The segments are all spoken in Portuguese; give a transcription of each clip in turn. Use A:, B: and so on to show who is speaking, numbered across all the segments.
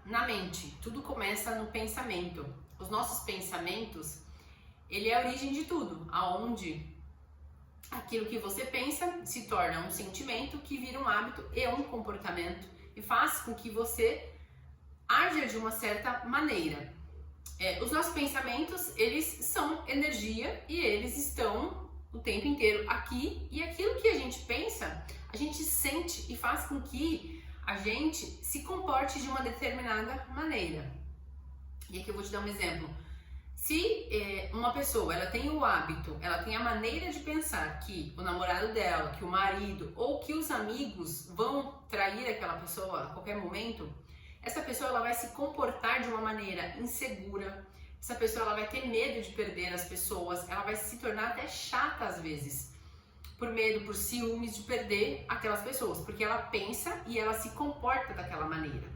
A: na mente, tudo começa no pensamento. Os nossos pensamentos, ele é a origem de tudo, aonde aquilo que você pensa se torna um sentimento que vira um hábito e um comportamento e faz com que você haja de uma certa maneira. Os nossos pensamentos, eles são energia e eles estão o tempo inteiro aqui, e aquilo que a gente pensa, a gente sente e faz com que a gente se comporte de uma determinada maneira. E aqui eu vou te dar um exemplo. Se uma pessoa, ela tem o hábito, ela tem a maneira de pensar que o namorado dela, que o marido ou que os amigos vão trair aquela pessoa a qualquer momento, essa pessoa ela vai se comportar de uma maneira insegura, essa pessoa ela vai ter medo de perder as pessoas, ela vai se tornar até chata às vezes, por medo, por ciúmes de perder aquelas pessoas, porque ela pensa e ela se comporta daquela maneira.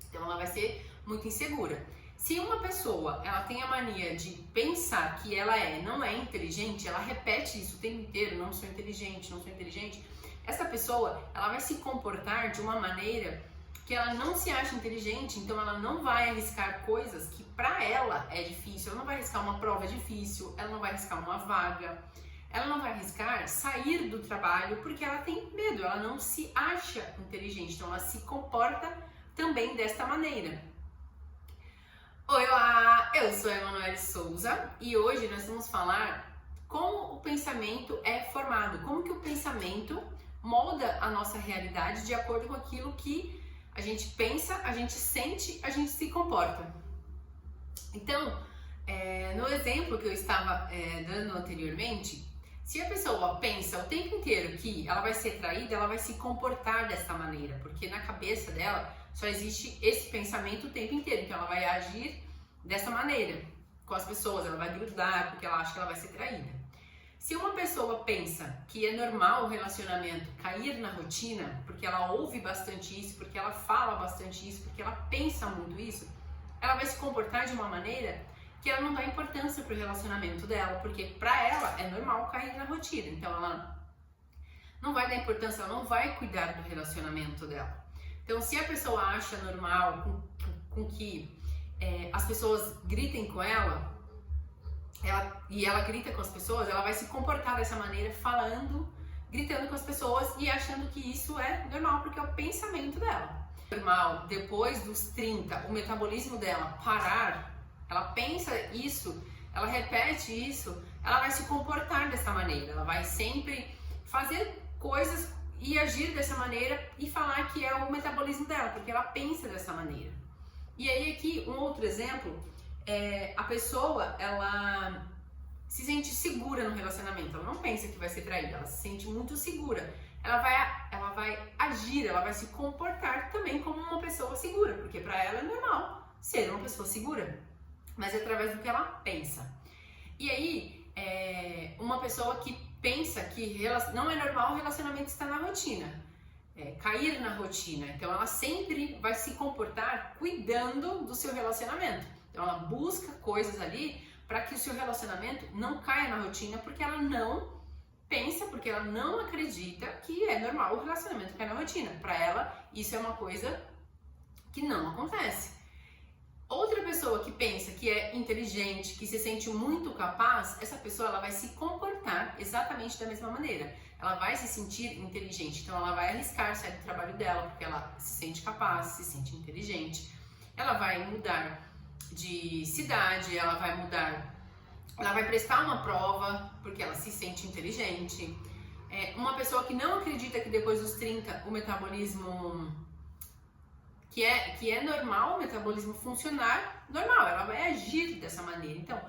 A: Então ela vai ser muito insegura. Se uma pessoa ela tem a mania de pensar que ela não é inteligente, ela repete isso o tempo inteiro, não sou inteligente, não sou inteligente, essa pessoa ela vai se comportar de uma maneira que ela não se acha inteligente, então ela não vai arriscar coisas que pra ela é difícil, ela não vai arriscar uma prova difícil, ela não vai arriscar uma vaga, ela não vai arriscar sair do trabalho porque ela tem medo, ela não se acha inteligente, então ela se comporta também desta maneira. Oi, olá! Eu sou a Emanuele Souza e hoje nós vamos falar como o pensamento é formado, como que o pensamento molda a nossa realidade de acordo com aquilo que a gente pensa, a gente sente, a gente se comporta. Então, no exemplo que eu estava dando anteriormente, se a pessoa pensa o tempo inteiro que ela vai ser traída, ela vai se comportar dessa maneira, porque na cabeça dela só existe esse pensamento o tempo inteiro, então ela vai agir dessa maneira com as pessoas, ela vai grudar porque ela acha que ela vai ser traída. Se uma pessoa pensa que é normal o relacionamento cair na rotina, porque ela ouve bastante isso, porque ela fala bastante isso, porque ela pensa muito isso, ela vai se comportar de uma maneira que ela não dá importância para o relacionamento dela, porque para ela é normal cair na rotina, então ela não vai dar importância, ela não vai cuidar do relacionamento dela. Então, se a pessoa acha normal com que as pessoas gritem com ela, e ela grita com as pessoas, ela vai se comportar dessa maneira, falando, gritando com as pessoas e achando que isso é normal, porque é o pensamento dela. Normal, depois dos 30, o metabolismo dela parar, ela pensa isso, ela repete isso, ela vai se comportar dessa maneira, ela vai sempre fazer coisas e agir dessa maneira e falar que é o metabolismo dela, porque ela pensa dessa maneira. E aí aqui um outro exemplo, a pessoa ela se sente segura no relacionamento, ela não pensa que vai ser traída, ela se sente muito segura, ela vai agir, ela vai se comportar também como uma pessoa segura, porque para ela é normal ser uma pessoa segura, mas é através do que ela pensa. E aí, uma pessoa que pensa que não é normal o relacionamento estar na rotina, cair na rotina, então ela sempre vai se comportar cuidando do seu relacionamento. Então ela busca coisas ali para que o seu relacionamento não caia na rotina, porque ela não pensa, porque ela não acredita que é normal o relacionamento cair na rotina. Para ela, isso é uma coisa que não acontece. Outra pessoa que pensa que é inteligente, que se sente muito capaz, essa pessoa ela vai se comportar exatamente da mesma maneira. Ela vai se sentir inteligente, então ela vai arriscar sair do trabalho dela porque ela se sente capaz, se sente inteligente. Ela vai mudar de cidade, ela vai prestar uma prova porque ela se sente inteligente. Uma pessoa que não acredita que depois dos 30 o metabolismo que é normal o metabolismo funcionar normal, ela vai agir dessa maneira. Então,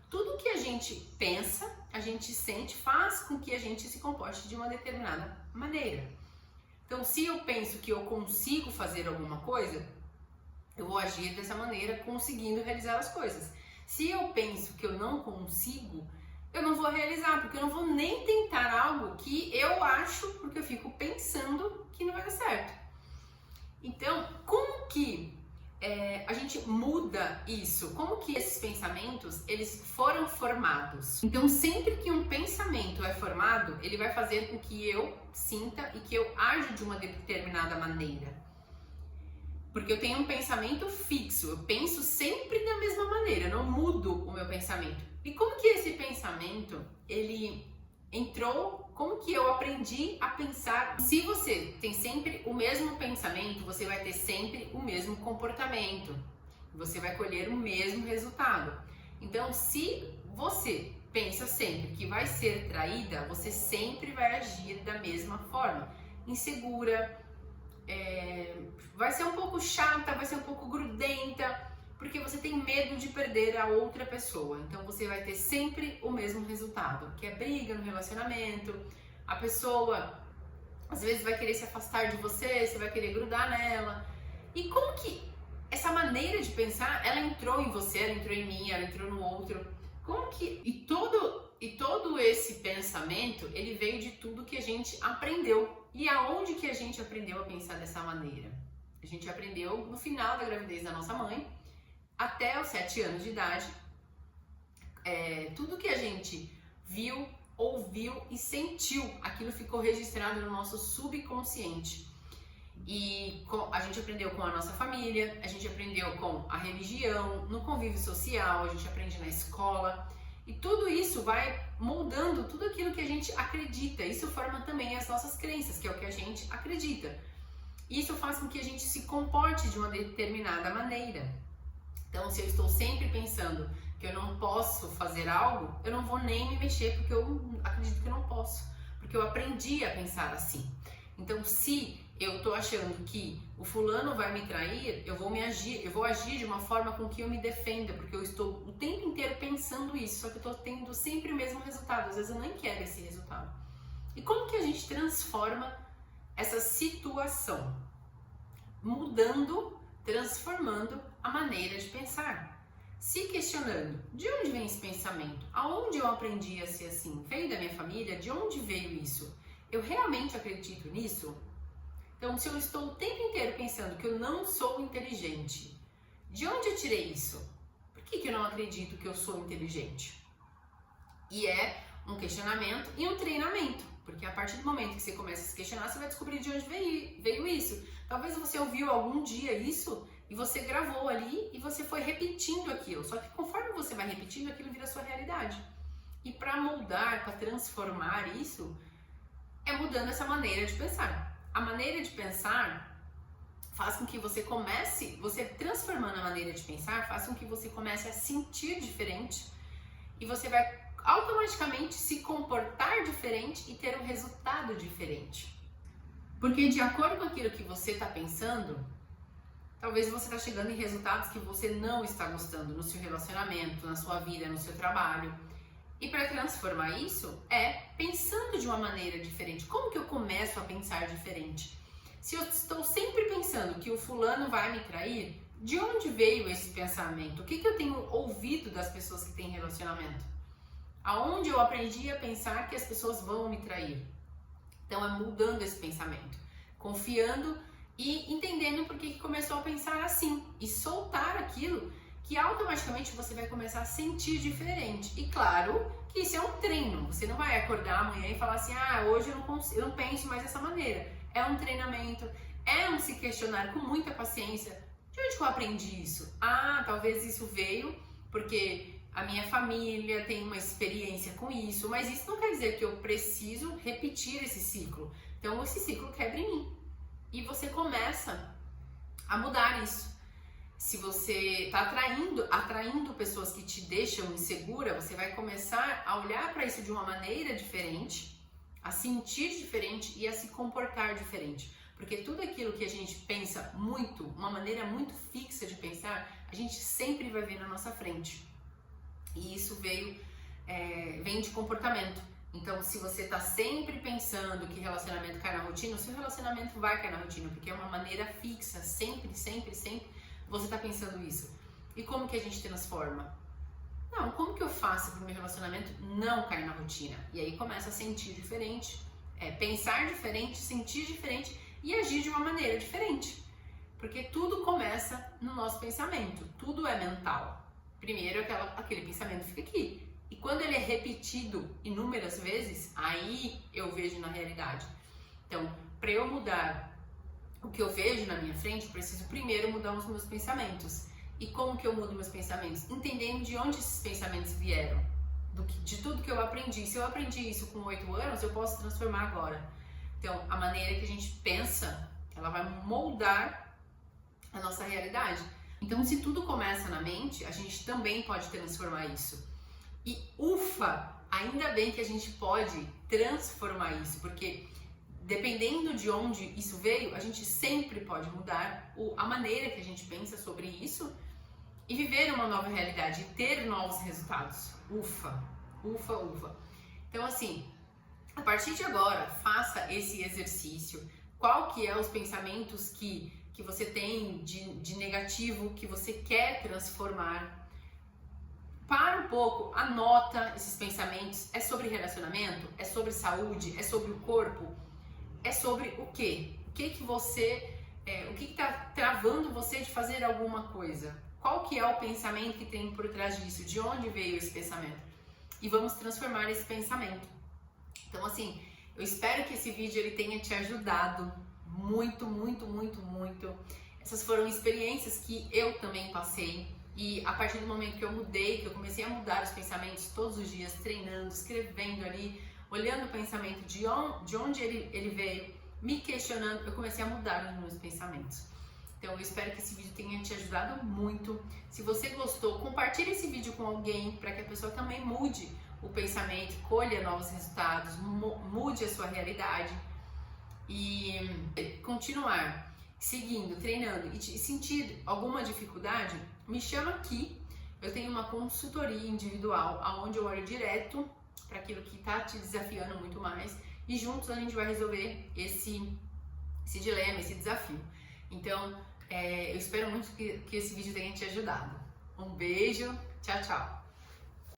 A: tudo que a gente pensa, a gente sente, faz com que a gente se comporte de uma determinada maneira. Então, se eu penso que eu consigo fazer alguma coisa, eu vou agir dessa maneira, conseguindo realizar as coisas. Se eu penso que eu não consigo, eu não vou realizar, porque eu não vou nem tentar algo que eu acho, porque eu fico pensando que não vai dar certo. Então, como que a gente muda isso? Como que esses pensamentos, eles foram formados? Então, sempre que um pensamento é formado, ele vai fazer com que eu sinta e que eu aja de uma determinada maneira. Porque eu tenho um pensamento fixo, eu penso sempre da mesma maneira, eu não mudo o meu pensamento. E como que esse pensamento, ele entrou, como que eu aprendi a pensar? Se você tem sempre o mesmo pensamento, você vai ter sempre o mesmo comportamento, você vai colher o mesmo resultado. Então, se você pensa sempre que vai ser traída, você sempre vai agir da mesma forma, insegura, vai ser um pouco chata, vai ser um pouco grudenta, porque você tem medo de perder a outra pessoa. Então você vai ter sempre o mesmo resultado, que é briga no relacionamento, a pessoa às vezes vai querer se afastar de você, você vai querer grudar nela. E como que essa maneira de pensar, ela entrou em você, ela entrou em mim, ela entrou no outro? Como que... E todo esse pensamento, ele veio de tudo que a gente aprendeu. E aonde que a gente aprendeu a pensar dessa maneira? A gente aprendeu no final da gravidez da nossa mãe, até os 7 anos de idade. Tudo que a gente viu, ouviu e sentiu, aquilo ficou registrado no nosso subconsciente. E a gente aprendeu com a nossa família, a gente aprendeu com a religião, no convívio social, a gente aprende na escola. E tudo isso vai moldando tudo aquilo que a gente acredita. Isso forma também as nossas crenças, que é o que a gente acredita. Isso faz com que a gente se comporte de uma determinada maneira. Então, se eu estou sempre pensando que eu não posso fazer algo, eu não vou nem me mexer, porque eu acredito que eu não posso. Porque eu aprendi a pensar assim. Então, se eu estou achando que o fulano vai me trair, eu vou agir de uma forma com que eu me defenda, porque eu estou o tempo inteiro pensando isso, só que eu estou tendo sempre o mesmo resultado, às vezes eu nem quero esse resultado. E como que a gente transforma essa situação? Mudando, transformando a maneira de pensar. Se questionando, de onde vem esse pensamento? Aonde eu aprendi a ser assim? Veio da minha família? De onde veio isso? Eu realmente acredito nisso? Então, se eu estou o tempo inteiro pensando que eu não sou inteligente, de onde eu tirei isso? Por que eu não acredito que eu sou inteligente? E é um questionamento e um treinamento, porque a partir do momento que você começa a se questionar, você vai descobrir de onde veio isso. Talvez você ouviu algum dia isso e você gravou ali e você foi repetindo aquilo, só que conforme você vai repetindo, aquilo vira sua realidade. E para moldar, para transformar isso, é mudando essa maneira de pensar. A maneira de pensar faz com que você transformando a maneira de pensar, faz com que você comece a sentir diferente e você vai automaticamente se comportar diferente e ter um resultado diferente. Porque de acordo com aquilo que você está pensando, talvez você está chegando em resultados que você não está gostando no seu relacionamento, na sua vida, no seu trabalho. E para transformar isso, é pensando de uma maneira diferente. Como que eu começo a pensar diferente? Se eu estou sempre pensando que o fulano vai me trair, de onde veio esse pensamento? O que eu tenho ouvido das pessoas que têm relacionamento? Aonde eu aprendi a pensar que as pessoas vão me trair? Então é mudando esse pensamento, confiando e entendendo por que começou a pensar assim e soltar aquilo que automaticamente você vai começar a sentir diferente. E claro que isso é um treino, você não vai acordar amanhã e falar assim, hoje eu não penso mais dessa maneira. É um treinamento, é um se questionar com muita paciência. De onde que eu aprendi isso? Talvez isso veio porque a minha família tem uma experiência com isso, mas isso não quer dizer que eu preciso repetir esse ciclo. Então esse ciclo quebra em mim. E você começa a mudar isso. Se você está atraindo pessoas que te deixam insegura, você vai começar a olhar para isso de uma maneira diferente, a sentir diferente e a se comportar diferente. Porque tudo aquilo que a gente pensa muito, uma maneira muito fixa de pensar, a gente sempre vai ver na nossa frente. E isso vem de comportamento. Então, se você está sempre pensando que relacionamento cai na rotina, o seu relacionamento vai cair na rotina, porque é uma maneira fixa, sempre você está pensando isso. E como que a gente transforma? Não, como que eu faço para o meu relacionamento não cair na rotina? E aí começa a sentir diferente, pensar diferente, sentir diferente e agir de uma maneira diferente. Porque tudo começa no nosso pensamento, tudo é mental. Primeiro aquele pensamento fica aqui. E quando ele é repetido inúmeras vezes, aí eu vejo na realidade. Então, para eu mudar o que eu vejo na minha frente, eu preciso primeiro mudar os meus pensamentos. E como que eu mudo meus pensamentos? Entendendo de onde esses pensamentos vieram, de tudo que eu aprendi. Se eu aprendi isso com 8 anos, eu posso transformar agora. Então, a maneira que a gente pensa, ela vai moldar a nossa realidade. Então, se tudo começa na mente, a gente também pode transformar isso. E ufa, ainda bem que a gente pode transformar isso, porque dependendo de onde isso veio, a gente sempre pode mudar a maneira que a gente pensa sobre isso e viver uma nova realidade e ter novos resultados. Ufa, ufa, ufa. Então, assim, a partir de agora, faça esse exercício. Qual que é os pensamentos que você tem de negativo, que você quer transformar? Para um pouco, anota esses pensamentos. É sobre relacionamento? É sobre saúde? É sobre o corpo? É sobre o quê? O que está travando você de fazer alguma coisa? Qual que é o pensamento que tem por trás disso? De onde veio esse pensamento? E vamos transformar esse pensamento. Então, assim, eu espero que esse vídeo ele tenha te ajudado muito, muito, muito, muito. Essas foram experiências que eu também passei. E a partir do momento que eu mudei, que eu comecei a mudar os pensamentos todos os dias, treinando, escrevendo ali, olhando o pensamento de onde ele veio, me questionando, eu comecei a mudar os meus pensamentos. Então eu espero que esse vídeo tenha te ajudado muito. Se você gostou, compartilhe esse vídeo com alguém para que a pessoa também mude o pensamento, colha novos resultados, mude a sua realidade e continuar seguindo, treinando e sentir alguma dificuldade, me chama aqui. Eu tenho uma consultoria individual onde eu olho direto para aquilo que está te desafiando muito mais e juntos a gente vai resolver esse dilema, esse desafio. Então, eu espero muito que esse vídeo tenha te ajudado. Um beijo, tchau, tchau!